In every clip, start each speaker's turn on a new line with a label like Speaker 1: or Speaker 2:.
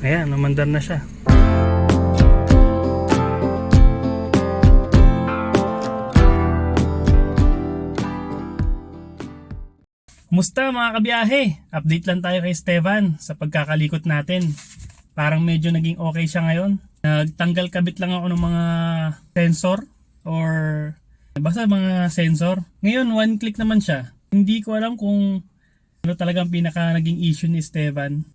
Speaker 1: Ayan, umandar na siya. Kumusta mga kabiyahe? Update lang tayo kay Esteban sa pagkakalikot natin. Parang medyo naging okay siya ngayon. Nagtanggal kabit lang ako ng mga sensor or basta mga sensor. Ngayon, one click naman siya. Hindi ko alam kung ano talagang pinaka naging issue ni Esteban.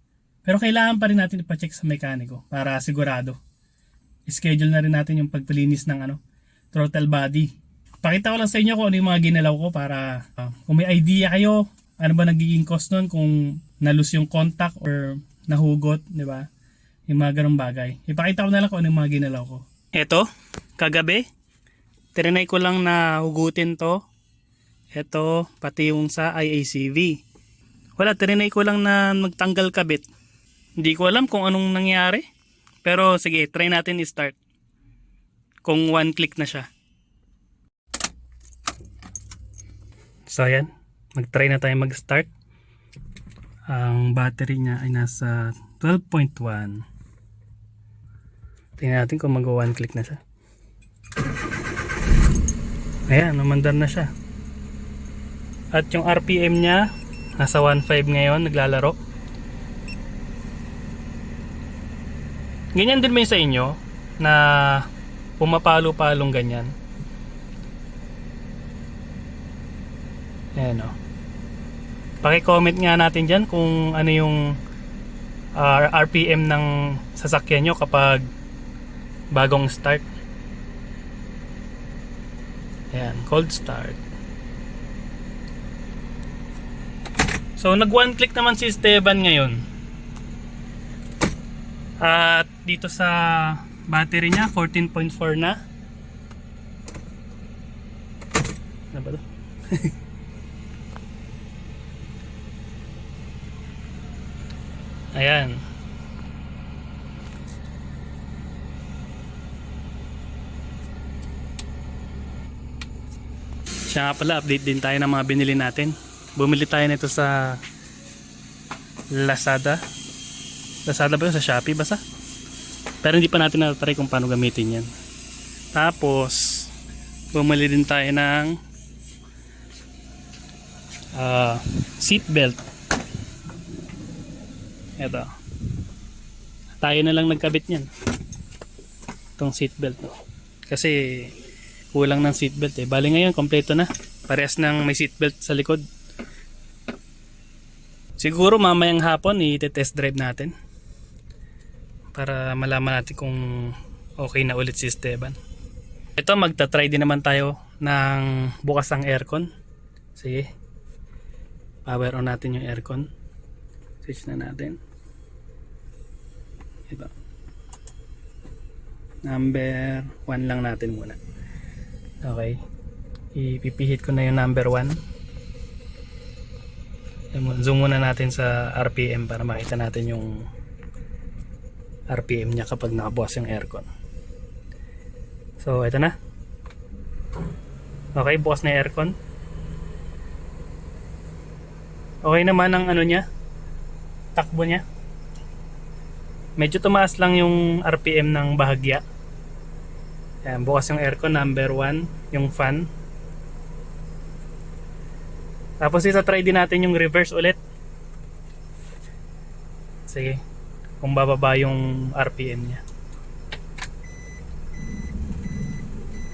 Speaker 1: Pero kailangan pa rin natin ipacheck sa mekaniko para sigurado. Schedule na rin natin yung pagpalinis ng throttle body. Pakita ko lang sa inyo kung ano yung mga ginalaw ko para kung may idea kayo, ano ba nagiging cost nun kung nalus yung contact or nahugot, di ba? Yung mga ganong bagay. Ipakita ko na lang kung ano yung mga ginalaw ko. Eto, kagabi, tinry ko lang na hugutin to. Eto, pati yung sa IACV. Wala, tinry ko lang na magtanggal kabit. Hindi ko alam kung anong nangyari. Pero sige, try natin i-start. Kung one click na siya. So ayan, mag-try na tayo mag-start. Ang battery niya ay nasa 12.1. Tingnan natin kung mag-one click na siya. Ayan, umandar na siya. At yung RPM niya nasa 1.5 ngayon, naglalaro. Ganyan din ba yung sa inyo na pumapalo-palong ganyan? Ayan o. Paki-comment nga natin dyan kung ano yung RPM ng sasakyan nyo kapag bagong start. Ayan, cold start. So nag one click naman si Esteban ngayon. At dito sa battery niya 14.4 na. Ano ba to? Ayan. Siya nga pala, update din tayo ng mga binili natin. Bumili tayo nito sa Lazada. Lazada ba yun? Sa Shopee basta? Pero hindi pa natin na-try kung paano gamitin yan. Tapos bumili din tayo ng seat belt. Ito. Tayo na lang nagkabit niyan. Itong seat belt. Kasi kulang ng seat belt eh. Bali ngayon kompleto na. Parehas ng may seat belt sa likod. Siguro mamayang hapon i-test drive natin. Para malaman natin kung okay na ulit si Esteban. Ito, magta-try din naman tayo ng bukas ang aircon. Sige. Power on natin yung aircon. Switch na natin. Ito. Number 1 lang natin muna. Okay. Ipipihit ko na yung number 1. Zoom muna natin sa RPM para makita natin yung RPM niya kapag nakabukas yung aircon. So, ito na. Okay, bukas na yung aircon. Okay naman ang ano niya, takbo niya. Medyo tumaas lang yung RPM ng bahagya. Ayan, bukas yung aircon, number 1, yung fan. Tapos isa-try din natin yung reverse ulit. Sige. Kung bababa yung RPM niya.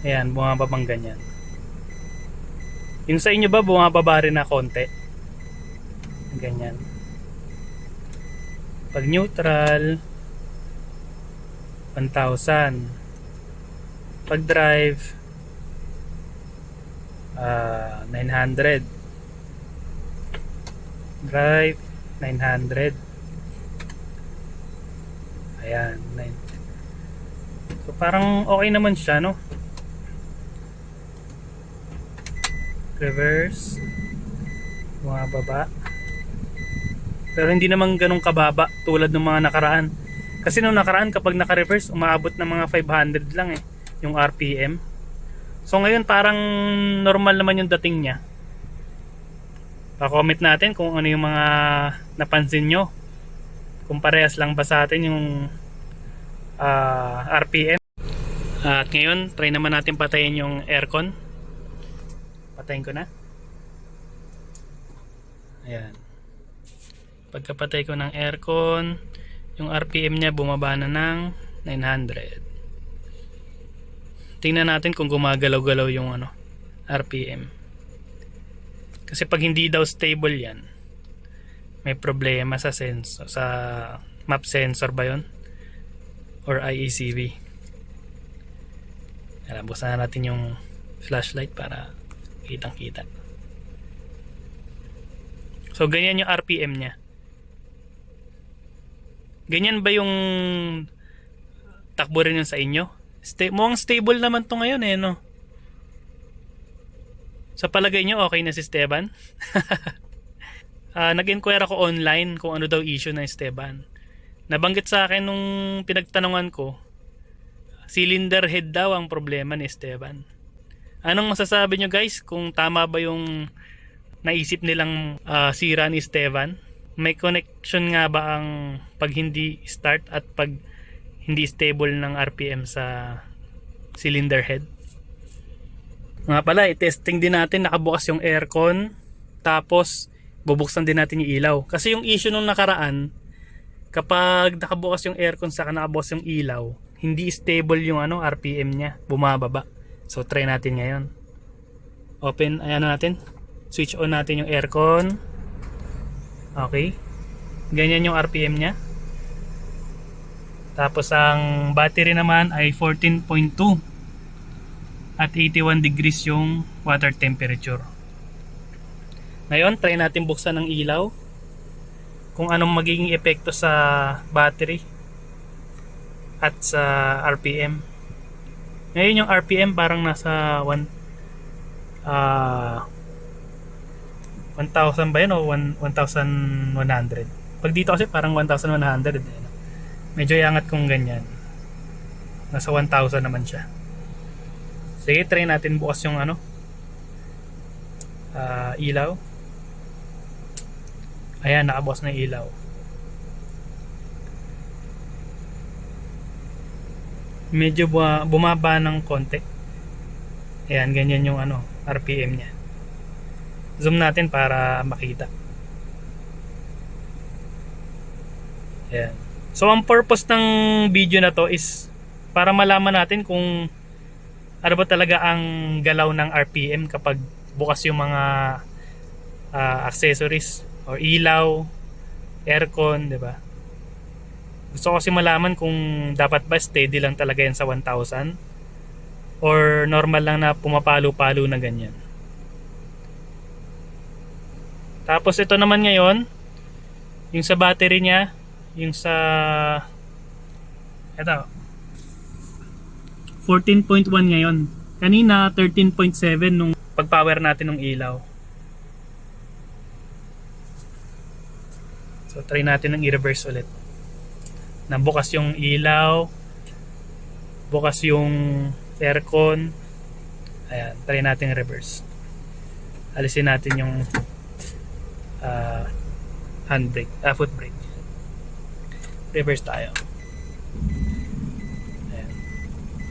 Speaker 1: Ayan, bumababang ganyan. Yung sa inyo ba, bumababa rin na konti? Ganyan. Pag neutral, 1,000. Pag drive, 900. Drive, 900. Ayan, 9. So parang okay naman siya, no? Reverse, bumababa. Pero hindi naman ganun kababa tulad ng mga nakaraan. Kasi nung nakaraan kapag naka-reverse, umaabot ng mga 500 lang eh, yung RPM. So ngayon parang normal naman yung dating niya. Pa-comment natin kung ano yung mga napansin nyo. kung parehas lang ba sa atin yung RPM. At ngayon try naman natin patayin yung aircon. Patayin ko na. Ayan. Pagkapatay ko ng aircon, yung RPM niya bumaba na ng 900. Tingnan natin kung gumagalaw-galaw yung RPM. Kasi pag hindi daw stable yan, may problema sa sensor, sa map sensor ba yun? Or IECV. Ayan, buksan na natin yung flashlight para kitang kita. So ganyan yung RPM nya. Ganyan ba yung takbo rin yun sa inyo? Mukhang stable naman to ngayon no? Sa palagay nyo okay na si Esteban? Nag-inquire ako online kung ano daw issue na Esteban. Nabanggit sa akin nung pinagtanungan ko, cylinder head daw ang problema ni Esteban. Anong masasabi nyo guys kung tama ba yung naisip nilang sira ni Esteban? May connection nga ba ang pag hindi start at pag hindi stable ng RPM sa cylinder head? Nga pala, i-testing din natin, nakabukas yung aircon, tapos bubuksan din natin yung ilaw. Kasi yung issue nung nakaraan, kapag nakabukas yung aircon saka nakabukas yung ilaw, hindi stable yung RPM nya, bumababa. So try natin ngayon. Open, ayan natin. Switch on natin yung aircon. Okay. Ganyan yung RPM nya. Tapos ang battery naman ay 14.2 at 81 degrees yung water temperature. Ngayon, try natin buksan ng ilaw kung anong magiging epekto sa battery at sa RPM. Ngayon yung RPM parang nasa 1,000 ba yun o 1,100. Pag dito kasi parang 1,100. Medyo iangat kung ganyan. Nasa 1,000 naman siya. Sige, try natin bukas yung ilaw. Ayan, nakabukas na yung ilaw. Medyo bumaba ng konti. Ayan, ganyan yung RPM nya. Zoom natin para makita. Ayan. So ang purpose ng video na to is para malaman natin kung ano ba talaga ang galaw ng RPM kapag bukas yung mga accessories or ilaw, aircon, di ba? Gusto ko kasi malaman kung dapat ba steady lang talaga yan sa 1,000 or normal lang na pumapalo-palo na ganyan. Tapos ito naman ngayon, yung sa battery nya, yung sa ito 14.1 ngayon. Kanina 13.7 nung pag-power natin ng ilaw. So try natin ng i-reverse ulit. Nabukas yung ilaw, bukas yung aircon. Ayan, try natin reverse. Alisin natin yung handbrake, foot brake. Reverse tayo. Ayan.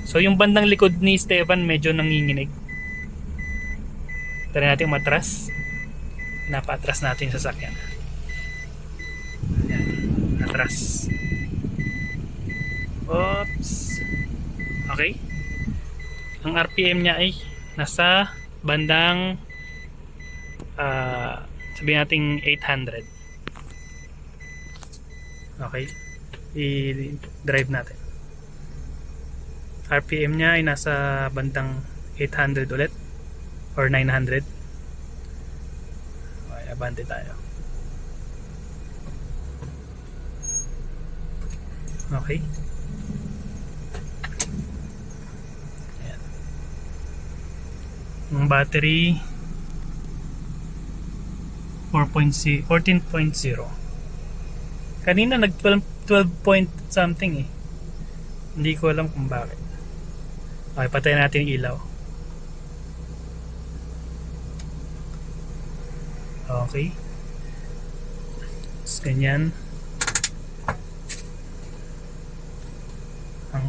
Speaker 1: So yung bandang likod ni Esteban medyo nanginginig. Try natin matras. Napatras natin yung sasakyan. Ayan, natras. Oops. Okay. Ang RPM niya ay nasa bandang sabihin natin 800. Okay. I-drive natin. RPM niya ay nasa bandang 800 ulit or 900. Okay, abante tayo. Okay. Ayan. Ang battery 14.0. Kanina nag 12 point something Hindi ko alam kung bakit. Okay, patayin natin yung ilaw. Okay. Tapos ganyan.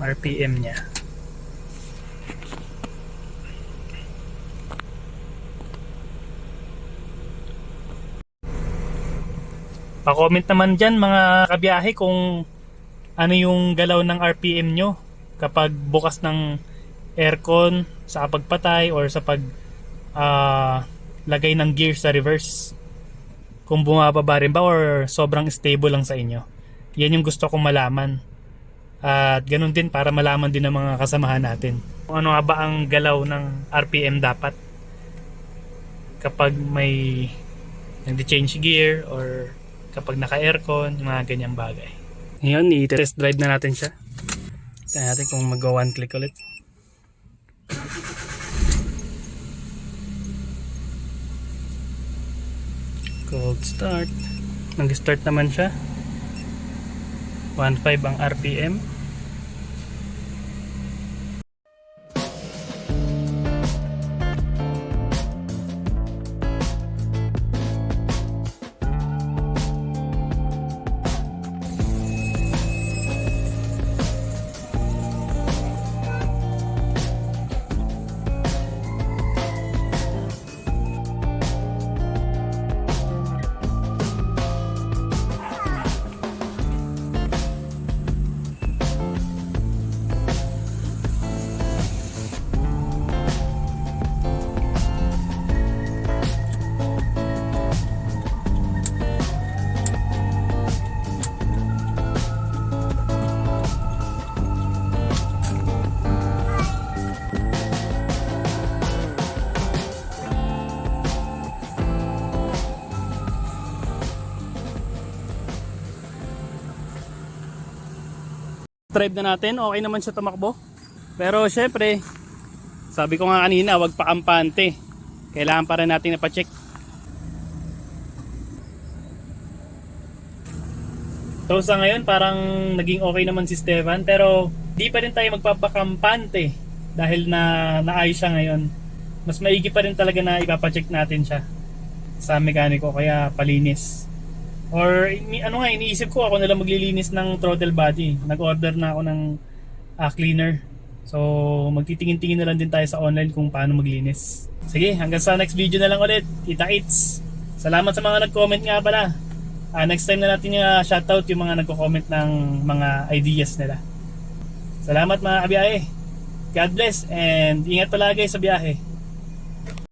Speaker 1: RPM niya. Pa-comment naman dyan mga kabiyahe kung ano yung galaw ng RPM nyo kapag bukas ng aircon sa pagpatay or sa pag lagay ng gear sa reverse. Kung bumababa rin ba or sobrang stable lang sa inyo. Yan yung gusto kong malaman. At ganun din para malaman din ng mga kasamahan natin. Kung ano nga ba ang galaw ng RPM dapat kapag may nag-change gear or kapag naka-aircon, mga ganyang bagay. Ngayon, i-test drive na natin siya. Tignan natin kung mag-go one click ulit. Cold start. Nag-start naman siya. 1.5 ang RPM. Drive na natin, okay naman siya tumakbo. Pero syempre, sabi ko nga kanina, wag pa kampante. Kailangan pa rin natin ipa-check. So sa ngayon, parang naging okay naman si Stevan. Pero di pa rin tayo magpapakampante dahil na naayos siya ngayon. Mas maigi pa rin talaga na ipapacheck natin siya sa mekaniko, kaya palinis. Or iniisip ko ako nalang maglilinis ng throttle body. Nag-order na ako ng cleaner. So magtitingin-tingin na lang din tayo sa online kung paano maglinis. Sige, hanggang sa next video na lang ulit. Kita-kits. Salamat sa mga nag-comment nga pala. Next time na natin yung shoutout yung mga nagko-comment ng mga ideas nila. Salamat mga kabiyahe. God bless and ingat palagi sa biyahe.